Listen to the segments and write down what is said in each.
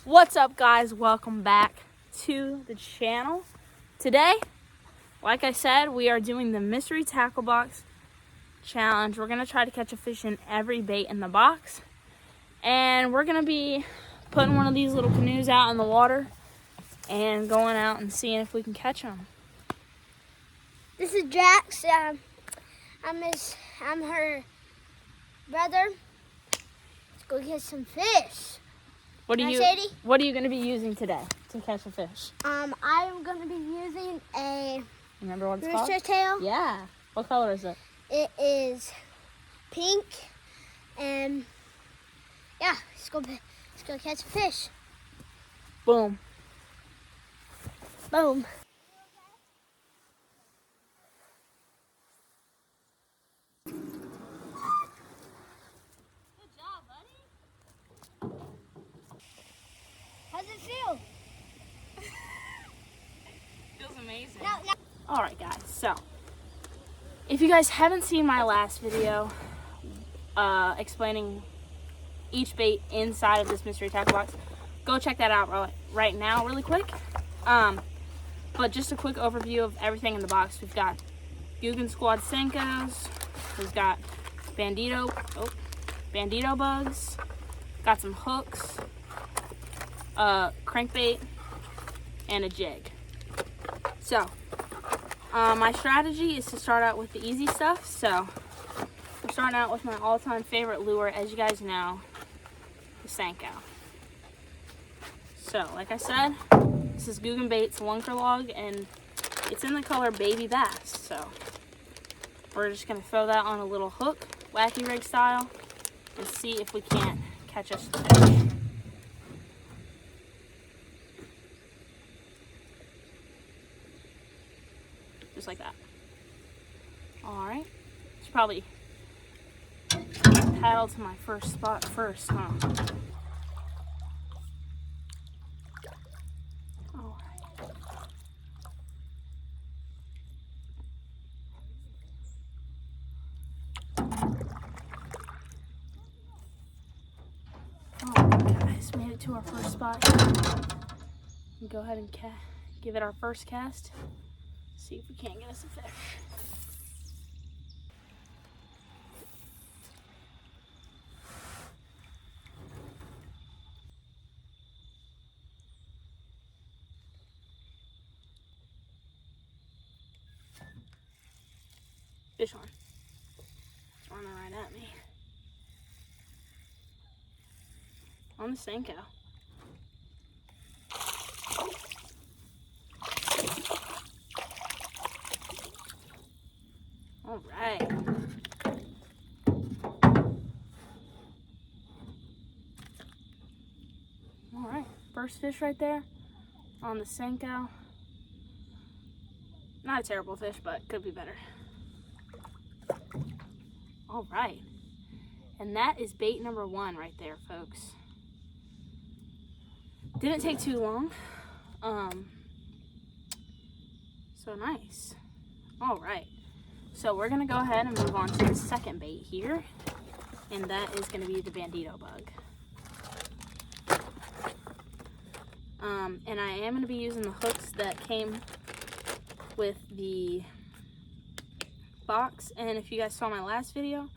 What's up, guys? Welcome back to the channel. Today, like I said, we are doing the mystery tackle box challenge. We're gonna try to catch a fish in every bait in the box, and we're gonna be putting one of these little canoes out in the water and going out and seeing if we can catch them. This is Jax. I'm her brother. Let's go get some fish. What are you going to be using today to catch a fish? I'm going to be using a Remember what it's called? rooster tail. Yeah. What color is it? It is pink, and yeah, let's go catch a fish. Boom. Boom. How's it feel? Feels amazing. No. Alright, guys, so if you guys haven't seen my last video explaining each bait inside of this mystery tackle box, go check that out right now really quick. But just a quick overview of everything in the box. We've got Guggen Squad Sankos, we've got Bandido Bugs, got some hooks, crankbait, and a jig. So, my strategy is to start out with the easy stuff. So, we're starting out with my all-time favorite lure, as you guys know, the Sanko. So, like I said, this is Guggen Bait's lunker log, and it's in the color Baby Bass. So, we're just going to throw that on a little hook, wacky rig style, and see if we can't catch us a fish. Just like that. Alright. Should probably paddle to my first spot first, huh? Alright. Alright, guys. Made it to our first spot here. We'll go ahead and give it our first cast. See if we can't get us a fish. Fish on. It's running right at me. On the Sanko. All right. All right. First fish right there on the Sanko. Not a terrible fish, but could be better. All right. And that is bait number 1 right there, folks. Didn't take too long. So nice. All right. So we're gonna go ahead and move on to the second bait here, and that is gonna be the Bandido Bug. And I am gonna be using the hooks that came with the box, and if you guys saw my last video,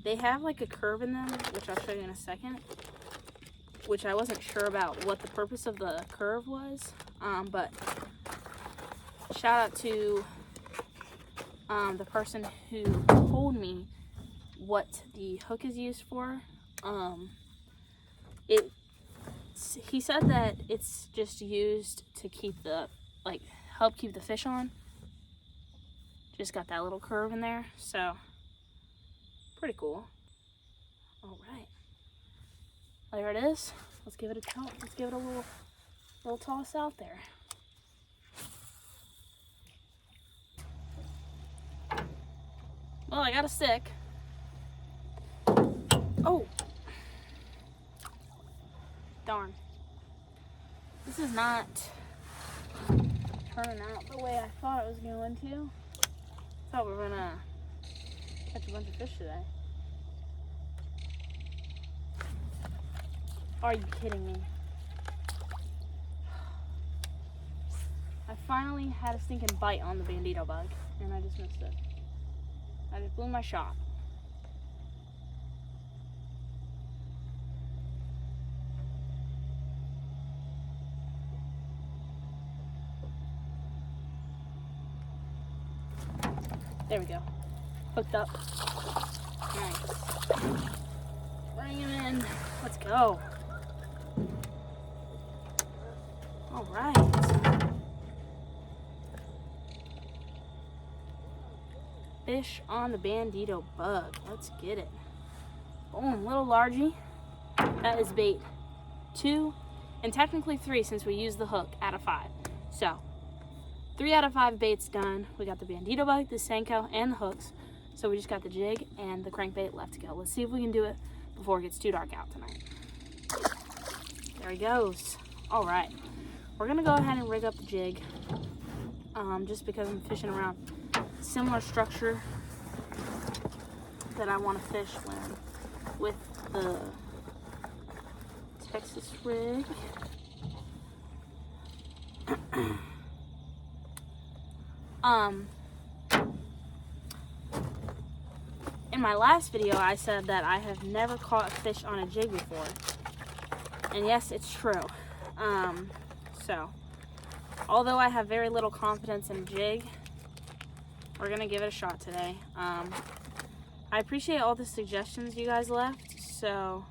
they have like a curve in them, which I'll show you in a second, which I wasn't sure about what the purpose of the curve was, but shout out to the person who told me what the hook is used for. He said that it's just used to keep help keep the fish on. Just got that little curve in there, so pretty cool. All right, there it is. Let's give it a toss. Let's give it a little toss out there. Well, I got a stick. Oh. Darn. This is not turning out the way I thought it was going to. I thought we were gonna catch a bunch of fish today. Are you kidding me? finally had a stinking bite on the Bandido Bug, and I just missed it. I just blew my shot. There we go. Hooked up. Nice. Bring him in. Let's go. All right. Fish on the Bandido Bug. Let's get it. Boom, little largie. That is bait 2, and technically 3 since we used the hook out of 5. So 3 out of 5 baits done. We got the Bandido Bug, the Sanko, and the hooks. So we just got the jig and the crankbait left to go. Let's see if we can do it before it gets too dark out tonight. There he goes. All right. We're gonna go ahead and rig up the jig, just because I'm fishing around similar structure that I want to fish with the Texas rig. In my last video, I said that I have never caught a fish on a jig before, and yes, it's true. So, although I have very little confidence in jig, we're gonna give it a shot today. I appreciate all the suggestions you guys left, so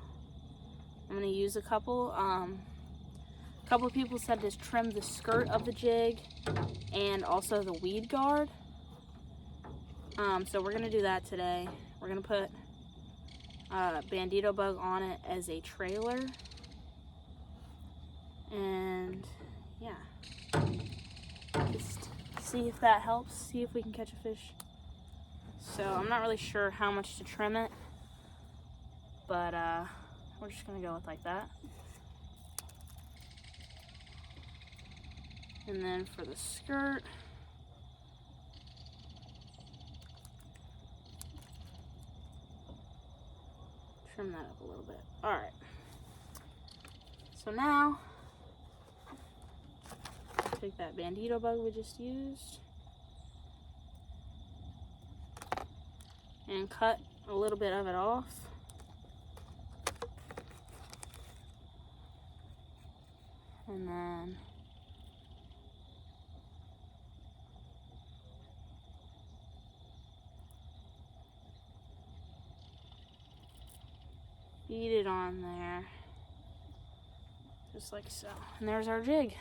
I'm gonna use a couple. A couple of people said to trim the skirt of the jig and also the weed guard. So we're gonna do that today. We're gonna put Bandido Bug on it as a trailer, and yeah, just see if that helps, see if we can catch a fish. So I'm not really sure how much to trim it, but we're just gonna go with like that. And then for the skirt, trim that up a little bit. All right. So now, take that Bandido Bug we just used and cut a little bit of it off. And then feed it on there, just like so. And there's our jig.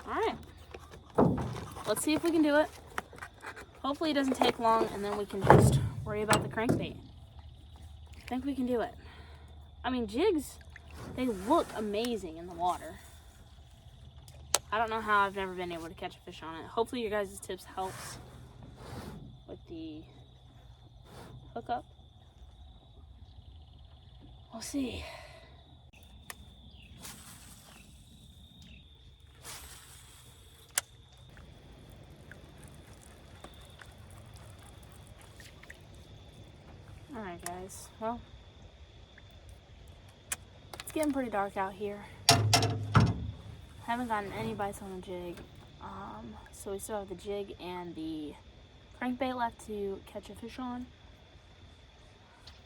All right, let's see if we can do it. Hopefully it doesn't take long, and then we can just worry about the crankbait. I think we can do it. I mean, jigs, they look amazing in the water. I don't know how I've never been able to catch a fish on it. Hopefully your guys' tips helps with the hookup. We'll see. Alright guys, well, it's getting pretty dark out here. Haven't gotten any bites on the jig, so we still have the jig and the crankbait left to catch a fish on.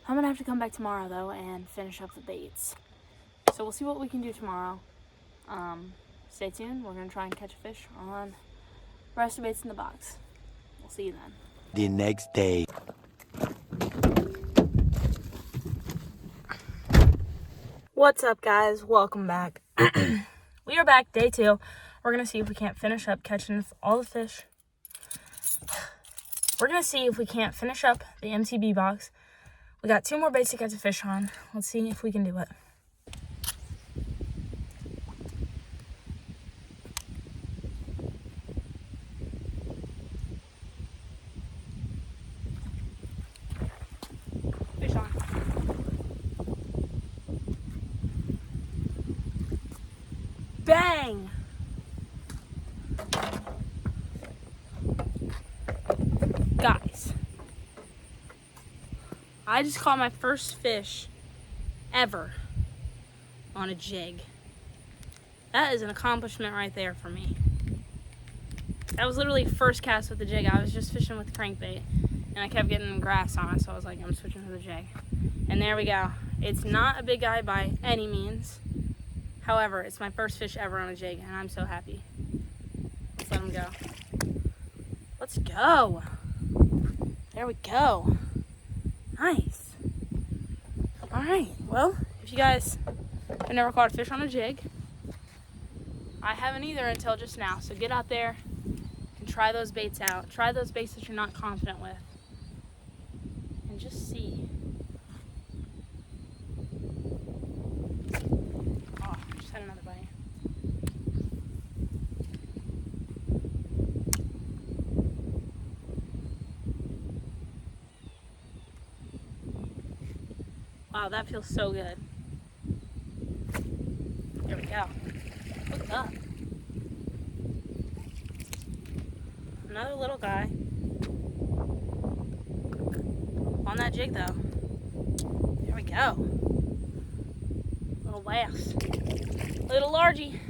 I'm gonna have to come back tomorrow though and finish up the baits. So we'll see what we can do tomorrow. Stay tuned, we're gonna try and catch a fish on the rest of the baits in the box. We'll see you then. The next day. What's up guys, welcome back. We are back, day 2. We're gonna see if we can't finish up catching all the fish. We're gonna see if we can't finish up the MTB box. We got 2 more baits to catch a fish on. Let's see if we can do it. Fish on. Bang! Guys, I just caught my first fish ever on a jig. That is an accomplishment right there for me. That was literally first cast with the jig. I was just fishing with the crankbait, and I kept getting grass on it, so I was like, I'm switching to the jig. And there we go. It's not a big guy by any means. However, it's my first fish ever on a jig, and I'm so happy. Let's let him go. Let's go. There we go. Nice. All right, well, if you guys have never caught a fish on a jig, I haven't either until just now. So get out there and try those baits out. Try those baits that you're not confident with. And just see. Oh, just had another bite. Wow, that feels so good. There we go. Look up. Another little guy. On that jig though. There we go. Little bass. Little largy.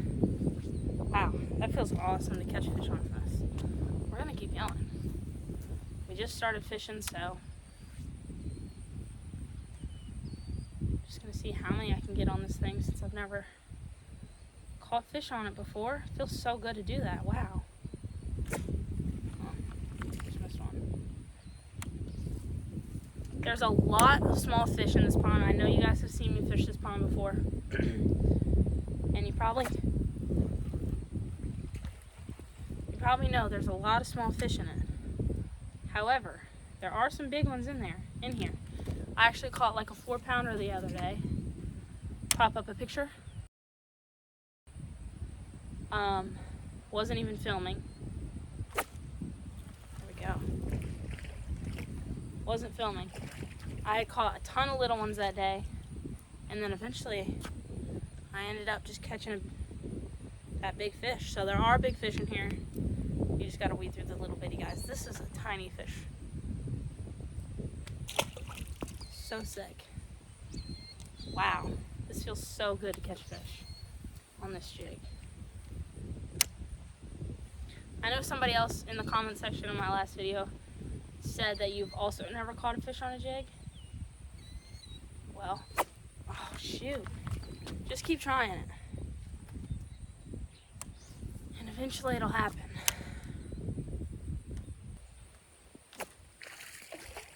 Wow, that feels awesome to catch a fish on this. We're gonna keep going. We just started fishing, so just gonna see how many I can get on this thing since I've never caught fish on it before. It feels so good to do that. Wow. Just missed one. There's a lot of small fish in this pond. I know you guys have seen me fish this pond before. And you probably know there's a lot of small fish in it. However, there are some big ones in here. I actually caught like a 4-pounder the other day. Pop up a picture. Wasn't even filming. There we go. Wasn't filming. I had caught a ton of little ones that day, and then eventually I ended up just catching that big fish. So there are big fish in here. You just gotta weed through the little bitty guys. This is a tiny fish. So sick. Wow. This feels so good to catch fish on this jig. I know somebody else in the comment section of my last video said that you've also never caught a fish on a jig. Well, oh shoot. Just keep trying it. And eventually it'll happen.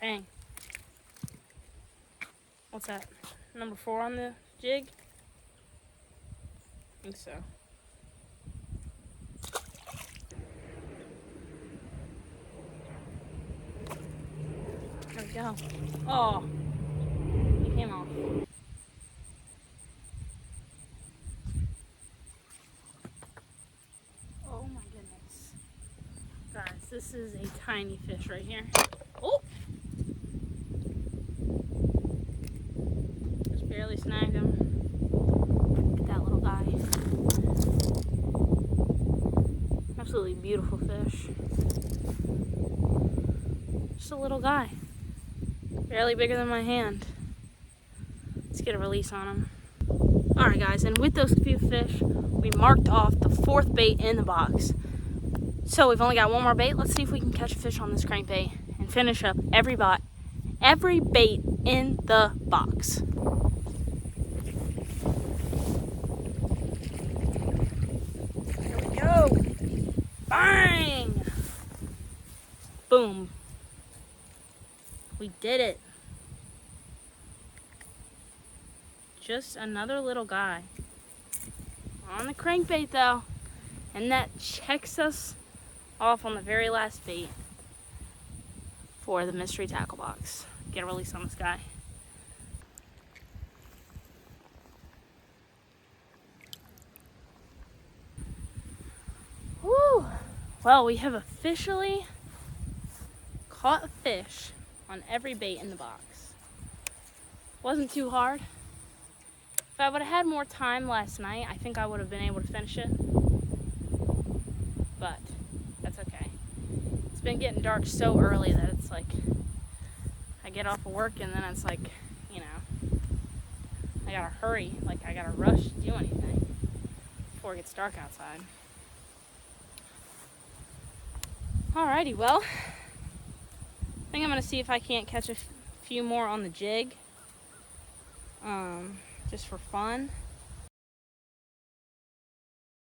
Dang. What's that? Number 4 on the jig? I think so. There we go. Oh, he came off. Oh my goodness. Guys, this is a tiny fish right here. Oh! Just barely snagged him. Look at that little guy. Absolutely beautiful fish. Just a little guy. Barely bigger than my hand. Let's get a release on him. Alright guys, and with those few fish, we marked off the 4th bait in the box. So we've only got one more bait. Let's see if we can catch a fish on this crankbait and finish up every bait in the box. Here we go. Bang! Boom. We did it. Just another little guy. On the crankbait though. And that checks us off on the very last bait for the mystery tackle box. Get a release on this guy. Woo! Well, we have officially caught a fish on every bait in the box. Wasn't too hard. If I would have had more time last night, I think I would have been able to finish it. But that's okay. It's been getting dark so early that it's like I get off of work and then it's like, you know, I gotta hurry, like I gotta rush to do anything before it gets dark outside. Alrighty, well, I think I'm gonna see if I can't catch a few more on the jig, just for fun.